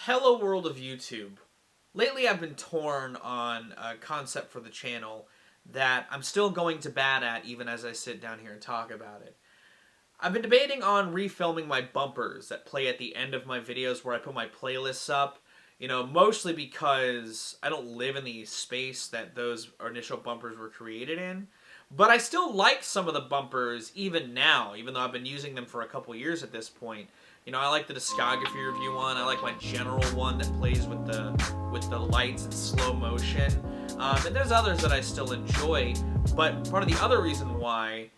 Hello world of YouTube. Lately I've been torn on a concept for the channel that I'm still going to bat at even as I sit down here and talk about it. I've been debating on refilming my bumpers that play at the end of my videos where I put my playlists up. Mostly because I don't live in the space that those initial bumpers were created in. But I still like some of the bumpers even now, even though I've been using them for a couple years at this point. I like the discography review one. I like my general one that plays with the lights and slow motion. And there's others that I still enjoy. But part of the other reason why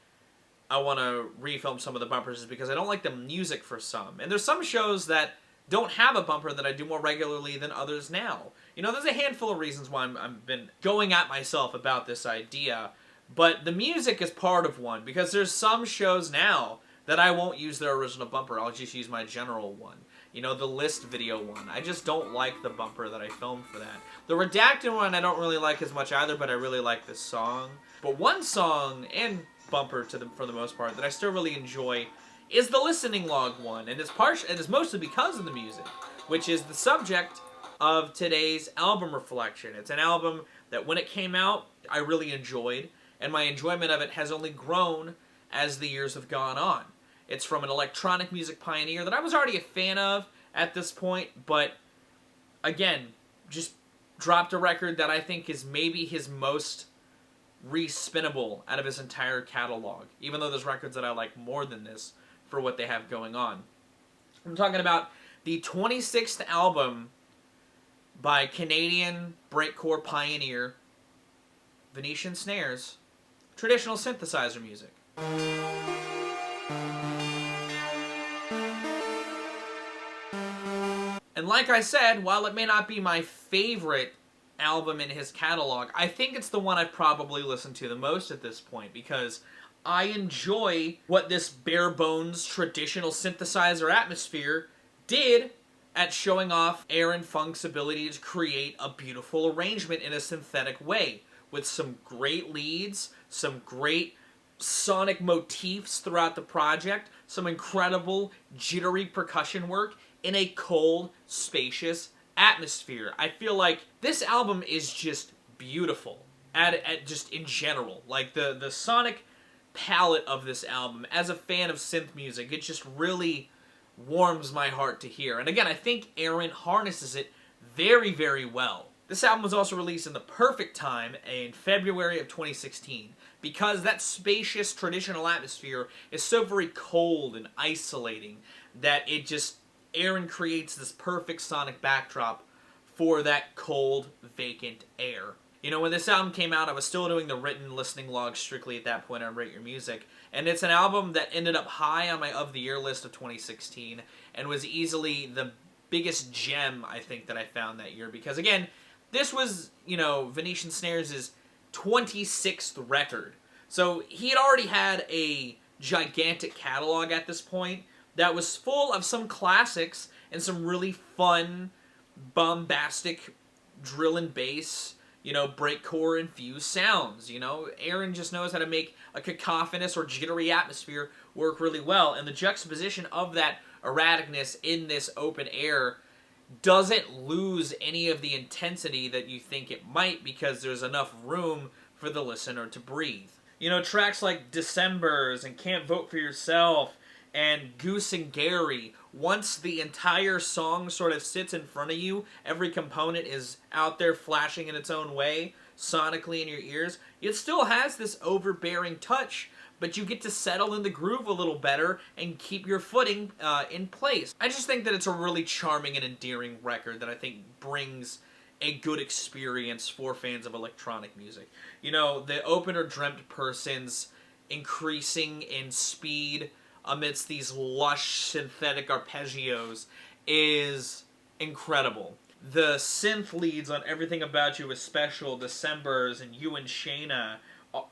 I want to refilm some of the bumpers is because I don't like the music for some. And there's some shows that don't have a bumper that I do more regularly than others now. There's a handful of reasons why I've been going at myself about this idea. But the music is part of one, because there's some shows now that I won't use their original bumper. I'll just use my general one. The list video one. I just don't like the bumper that I filmed for that. The redacted one I don't really like as much either, but I really like this song. But one song and bumper for the most part that I still really enjoy is the listening log one, and it's mostly because of the music, which is the subject of today's album reflection. It's an album that when it came out, I really enjoyed, and my enjoyment of it has only grown as the years have gone on. It's from an electronic music pioneer that I was already a fan of at this point, but again, just dropped a record that I think is maybe his most re-spinnable out of his entire catalog, even though there's records that I like more than this for what they have going on. I'm talking about the 26th album by Canadian breakcore pioneer Venetian Snares, traditional synthesizer music. And like I said, while it may not be my favorite album in his catalog, I think it's the one I've probably listened to the most at this point, because I enjoy what this bare bones traditional synthesizer atmosphere did at showing off Aaron Funk's ability to create a beautiful arrangement in a synthetic way, with some great leads, some great sonic motifs throughout the project, some incredible jittery percussion work in a cold, spacious atmosphere. I feel like this album is just beautiful just in general. Like the sonic palette of this album, as a fan of synth music, it just really warms my heart to hear. And again, I think Aaron harnesses it very, very well. This album was also released in the perfect time in February of 2016, because that spacious traditional atmosphere is so very cold and isolating that Aaron creates this perfect sonic backdrop for that cold, vacant air. When this album came out, I was still doing the written listening log strictly at that point on Rate Your Music, and it's an album that ended up high on my Of the Year list of 2016, and was easily the biggest gem, I think, that I found that year, because again, this was, Venetian Snares' 26th record. So he had already had a gigantic catalog at this point that was full of some classics and some really fun, bombastic drill and bass, breakcore infused sounds. Aaron just knows how to make a cacophonous or jittery atmosphere work really well, and the juxtaposition of that erraticness in this open air doesn't lose any of the intensity that you think it might, because there's enough room for the listener to breathe. Tracks like Decembers and Can't Vote for Yourself and Goose and Gary, once the entire song sort of sits in front of you, every component is out there flashing in its own way, sonically in your ears, it still has this overbearing touch, but you get to settle in the groove a little better and keep your footing in place. I just think that it's a really charming and endearing record that I think brings a good experience for fans of electronic music. The opener Dreamt Persons increasing in speed amidst these lush synthetic arpeggios is incredible. The synth leads on Everything About You is Special, Decembers, and You and Shayna,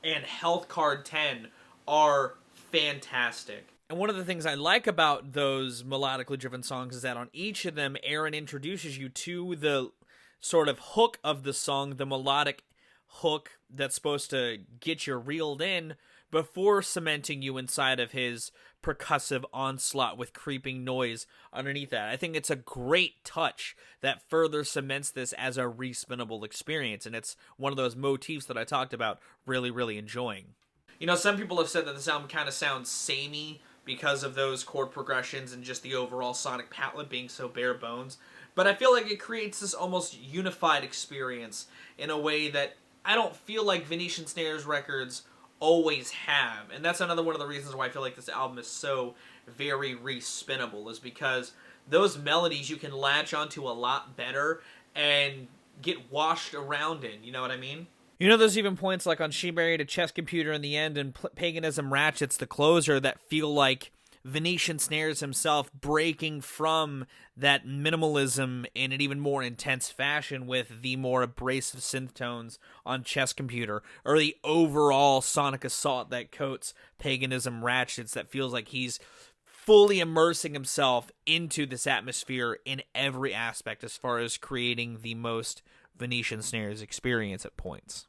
and Health Card 10 are fantastic. And one of the things I like about those melodically driven songs is that on each of them, Aaron introduces you to the sort of hook of the song, the melodic hook that's supposed to get you reeled in, before cementing you inside of his percussive onslaught with creeping noise underneath that. I think it's a great touch that further cements this as a respinnable experience, and it's one of those motifs that I talked about really, really enjoying. You know, some people have said that this album kind of sounds samey because of those chord progressions and just the overall sonic palette being so bare bones, but I feel like it creates this almost unified experience in a way that I don't feel like Venetian Snares records always have. And that's another one of the reasons why I feel like this album is so very respinnable, is because those melodies you can latch onto a lot better and get washed around in, you know what I mean? You know, there's even points like on She Married a Chess Computer in the end and Paganism Ratchets, the closer, that feel like Venetian Snares himself breaking from that minimalism in an even more intense fashion with the more abrasive synth tones on Chess Computer, or the overall sonic assault that coats Paganism Ratchets that feels like he's fully immersing himself into this atmosphere in every aspect as far as creating the most Venetian Snares experience at points.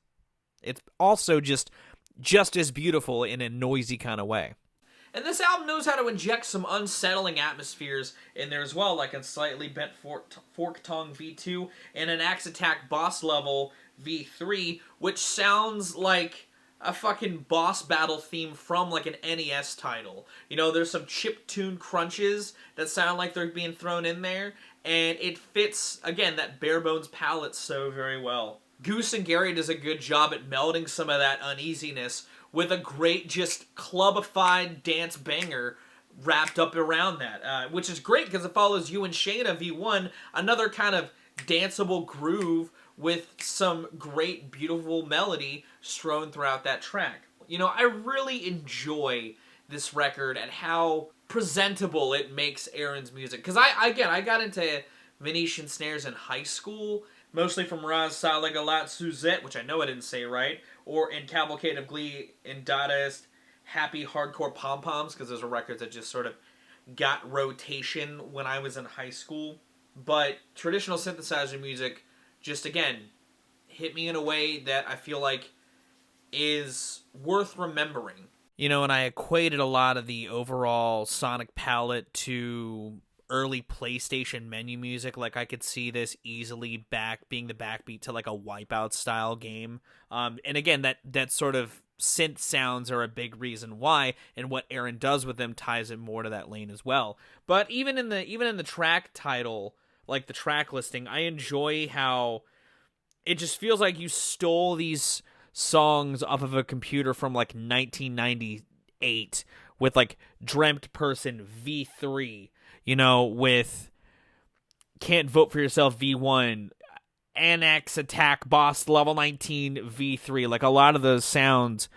It's also just as beautiful in a noisy kind of way. And this album knows how to inject some unsettling atmospheres in there as well, like a slightly bent fork tongue V2 and an Axe Attack boss level V3, which sounds like a fucking boss battle theme from like an NES title. You know, there's some chip-tune crunches that sound like they're being thrown in there, and it fits, again, that bare bones palette so very well. Goose and Gary does a good job at melding some of that uneasiness with a great, just clubified dance banger wrapped up around that, which is great because it follows You and Shayna V1, another kind of danceable groove with some great, beautiful melody strewn throughout that track. You know, I really enjoy this record and how presentable it makes Aaron's music. Because I got into Venetian Snares in high school, mostly from Raz Salagalat Suzette, which I know I didn't say right, or in Cavalcade of Glee and Dadaist Happy Hardcore Pom Poms, because those are records that just sort of got rotation when I was in high school. But traditional synthesizer music just, again, hit me in a way that I feel like is worth remembering. You know, and I equated a lot of the overall sonic palette to early PlayStation menu music. Like, I could see this easily being the backbeat to like a Wipeout style game. And again, that sort of synth sounds are a big reason why, and what Aaron does with them ties it more to that lane as well. But even in the track title, like the track listing, I enjoy how it just feels like you stole these songs off of a computer from like 1998 with like Dreamt Person V3, you know, with Can't Vote for Yourself V1, Annex Attack Boss Level 19 V3. Like, a lot of those sounds,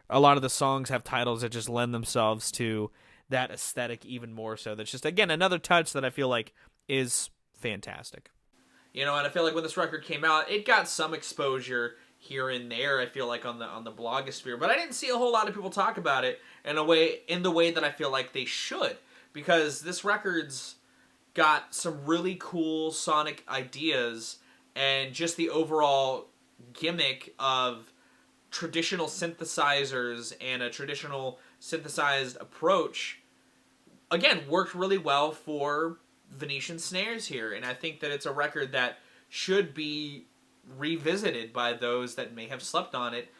a lot of the songs have titles that just lend themselves to that aesthetic even more so. That's just, again, another touch that I feel like is fantastic. You know, and I feel like when this record came out, it got some exposure here and there, I feel like, on the blogosphere, but I didn't see a whole lot of people talk about it in the way that I feel like they should, because this record's got some really cool sonic ideas, and just the overall gimmick of traditional synthesizers and a traditional synthesized approach, again, worked really well for Venetian Snares here, and I think that it's a record that should be revisited by those that may have slept on it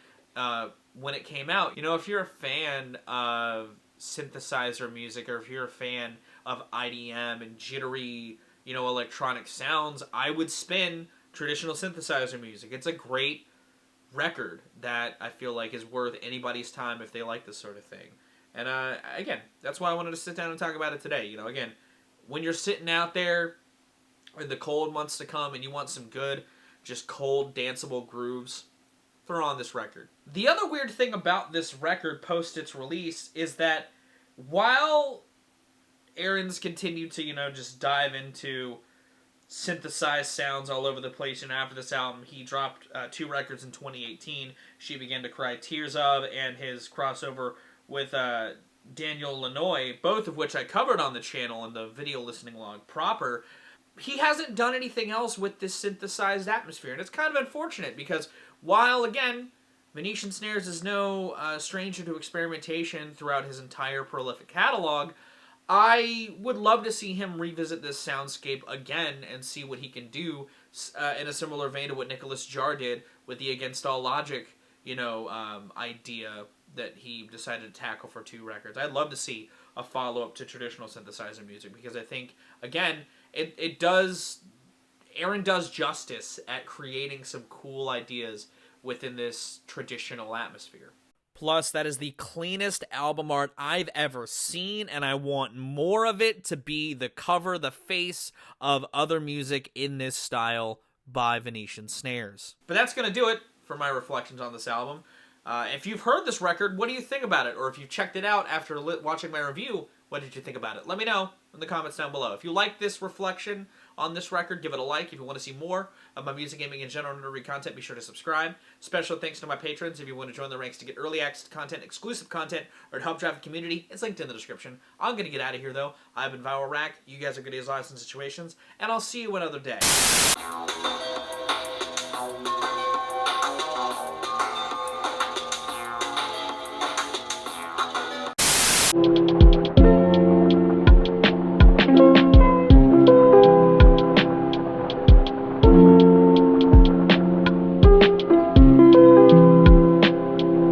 when it came out. You know, if you're a fan of synthesizer music, or if you're a fan of IDM and jittery, you know, electronic sounds, I would spin traditional synthesizer music. It's a great record that I feel like is worth anybody's time if they like this sort of thing. And again, that's why I wanted to sit down and talk about it today. You know, again, when you're sitting out there in the cold months to come and you want some good, just cold, danceable grooves, throw on this record. The other weird thing about this record post its release is that while Aaron's continued to, you know, just dive into synthesized sounds all over the place, and after this album, he dropped 2 records in 2018, She Began to Cry Tears Of, and his crossover with Daniel Lanois, both of which I covered on the channel in the video listening log proper. He hasn't done anything else with this synthesized atmosphere, and it's kind of unfortunate because while, again, Venetian Snares is no stranger to experimentation throughout his entire prolific catalog. I would love to see him revisit this soundscape again and see what he can do in a similar vein to what Nicholas Jarre did with the Against All Logic, idea that he decided to tackle for 2 records. I'd love to see a follow-up to traditional synthesizer music because I think, again, Aaron does justice at creating some cool ideas within this traditional atmosphere. Plus, that is the cleanest album art I've ever seen, and I want more of it to be the cover, the face of other music in this style by Venetian Snares. But that's going to do it for my reflections on this album. If you've heard this record, what do you think about it? Or if you've checked it out after watching my review, what did you think about it? Let me know in the comments down below. If you like this reflection on this record, give it a like. If you want to see more of my music, gaming, and general nerdy content, be sure to subscribe. Special thanks to my patrons. If you want to join the ranks to get early access content, exclusive content, or to help drive the community, it's linked in the description. I'm going to get out of here, though. I've been Vowel Rack. You guys are good as lives and situations, and I'll see you another day.